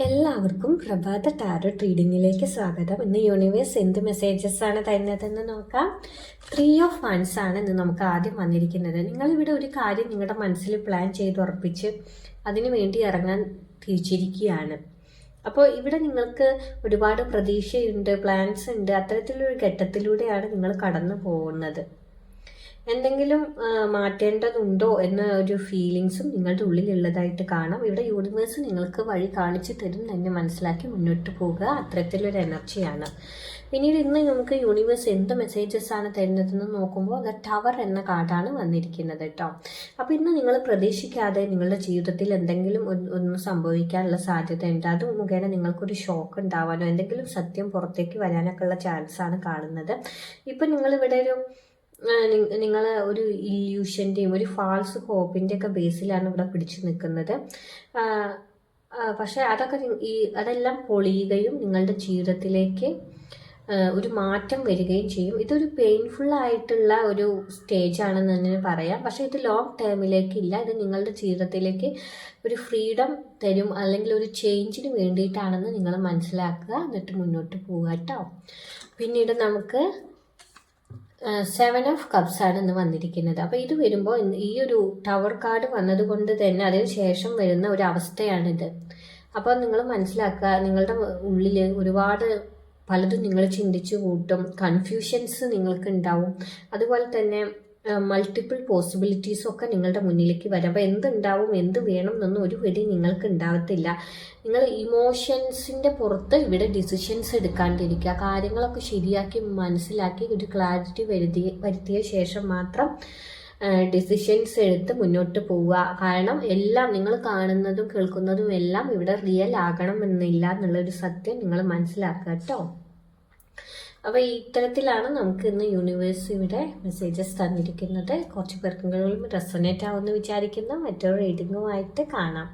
എല്ലാവർക്കും പ്രഭാത ടാരോട്ട് റീഡിങ്ങിലേക്ക് സ്വാഗതം. ഇന്ന് യൂണിവേഴ്സ് എന്ത് മെസ്സേജസ് ആണ് തരുന്നതെന്ന് നോക്കാം. 3 ഓഫ് വൺസ് ആണ് ഇന്ന് നമുക്ക് ആദ്യം വന്നിരിക്കുന്നത്. നിങ്ങളിവിടെ ഒരു കാര്യം നിങ്ങളുടെ മനസ്സിൽ പ്ലാൻ ചെയ്ത് ഉറപ്പിച്ച് അതിനു വേണ്ടി ഇറങ്ങാൻ തിരിച്ചിരിക്കുകയാണ്. അപ്പോൾ ഇവിടെ നിങ്ങൾക്ക് ഒരുപാട് പ്രതീക്ഷയുണ്ട്, പ്ലാൻസ് ഉണ്ട്. അത്തരത്തിലൊരു ഘട്ടത്തിലൂടെയാണ് നിങ്ങൾ കടന്നു പോകുന്നത്. എന്തെങ്കിലും മാറ്റേണ്ടതുണ്ടോ എന്ന ഒരു ഫീലിങ്സും നിങ്ങളുടെ ഉള്ളിലുള്ളതായിട്ട് കാണാം. ഇവിടെ യൂണിവേഴ്സ് നിങ്ങൾക്ക് വഴി കാണിച്ചു തരും തന്നെ മനസ്സിലാക്കി മുന്നോട്ട് പോകുക, അത്തരത്തിലൊരു എനർജിയാണ്. പിന്നീട് ഇന്ന് നമുക്ക് യൂണിവേഴ്സ് എന്ത് മെസ്സേജസ് ആണ് തരുന്നതെന്ന് നോക്കുമ്പോൾ ദ ടവർ എന്ന കാർഡാണ് വന്നിരിക്കുന്നത് കേട്ടോ. അപ്പോൾ ഇന്ന് നിങ്ങൾ പ്രതീക്ഷിക്കാതെ നിങ്ങളുടെ ജീവിതത്തിൽ എന്തെങ്കിലും ഒന്ന് സംഭവിക്കാനുള്ള സാധ്യതയുണ്ട്. അത് മുഖേന നിങ്ങൾക്കൊരു ഷോക്ക് ഉണ്ടാവാനോ എന്തെങ്കിലും സത്യം പുറത്തേക്ക് വരാനൊക്കെ ഉള്ള ചാൻസ് ആണ് കാണുന്നത്. ഇപ്പം നിങ്ങളിവിടെ നിങ്ങൾ ഒരു ഇല്യൂഷൻ്റെയും ഒരു ഫാൾസ് ഹോപ്പിൻ്റെ ഒക്കെ ബേസിലാണ് ഇവിടെ പിടിച്ചു നിൽക്കുന്നത്. പക്ഷേ അതെല്ലാം പൊളിയുകയും നിങ്ങളുടെ ജീവിതത്തിലേക്ക് ഒരു മാറ്റം വരികയും ചെയ്യും. ഇതൊരു പെയിൻഫുൾ ആയിട്ടുള്ള ഒരു സ്റ്റേജ് ആണെന്ന് തന്നെ പറയാം. പക്ഷേ ഇത് ലോങ് ടേമിലേക്കില്ല. ഇത് നിങ്ങളുടെ ജീവിതത്തിലേക്ക് ഒരു ഫ്രീഡം തരും, അല്ലെങ്കിൽ ഒരു ചേഞ്ചിന് വേണ്ടിയിട്ടാണെന്ന് നിങ്ങൾ മനസ്സിലാക്കുക. എന്നിട്ട് മുന്നോട്ട് പോവുക കേട്ടോ. പിന്നീട് നമുക്ക് 7 ഓഫ് കപ്സ് ആണ് ഇന്ന് വന്നിരിക്കുന്നത്. അപ്പോൾ ഇത് വരുമ്പോൾ ഈ ഒരു ടവർ കാർഡ് വന്നതുകൊണ്ട് തന്നെ അതിന് ശേഷം വരുന്ന ഒരു അവസ്ഥയാണിത്. അപ്പോൾ നിങ്ങൾ മനസ്സിലാക്കുക, നിങ്ങളുടെ ഉള്ളിൽ ഒരുപാട് പലതും നിങ്ങൾ ചിന്തിച്ചു കൂട്ടും, കൺഫ്യൂഷൻസ് നിങ്ങൾക്ക് ഉണ്ടാവും. അതുപോലെ തന്നെ മൾട്ടിപ്പിൾ പോസിബിലിറ്റീസും ഒക്കെ നിങ്ങളുടെ മുന്നിലേക്ക് വരും. അപ്പോൾ എന്തുണ്ടാവും, എന്ത് വേണം എന്നൊന്നും ഒരു പിടി നിങ്ങൾക്ക് ഉണ്ടാവത്തില്ല. നിങ്ങൾ ഇമോഷൻസിൻ്റെ പുറത്ത് ഇവിടെ ഡിസിഷൻസ് എടുക്കാണ്ടിരിക്കുക. കാര്യങ്ങളൊക്കെ ശരിയാക്കി മനസ്സിലാക്കി ഒരു ക്ലാരിറ്റി വരുത്തിയ ശേഷം മാത്രം ഡിസിഷൻസ് എടുത്ത് മുന്നോട്ട് പോവുക. കാരണം എല്ലാം നിങ്ങൾ കാണുന്നതും കേൾക്കുന്നതും എല്ലാം ഇവിടെ റിയൽ ആകണം എന്നില്ല എന്നുള്ളൊരു സത്യം നിങ്ങൾ മനസ്സിലാക്കുക കേട്ടോ. അപ്പോൾ ഇത്തരത്തിലാണ് നമുക്ക് ഇന്ന് യൂണിവേഴ്സ് ഇവിടെ മെസ്സേജസ് തന്നിരിക്കുന്നത്. കുറച്ച് പേർക്കെങ്കിലും റെസൊനേറ്റ് ആവുമെന്ന് വിചാരിക്കുന്ന മറ്റൊരു റീഡിങ്ങുമായിട്ട് കാണാം.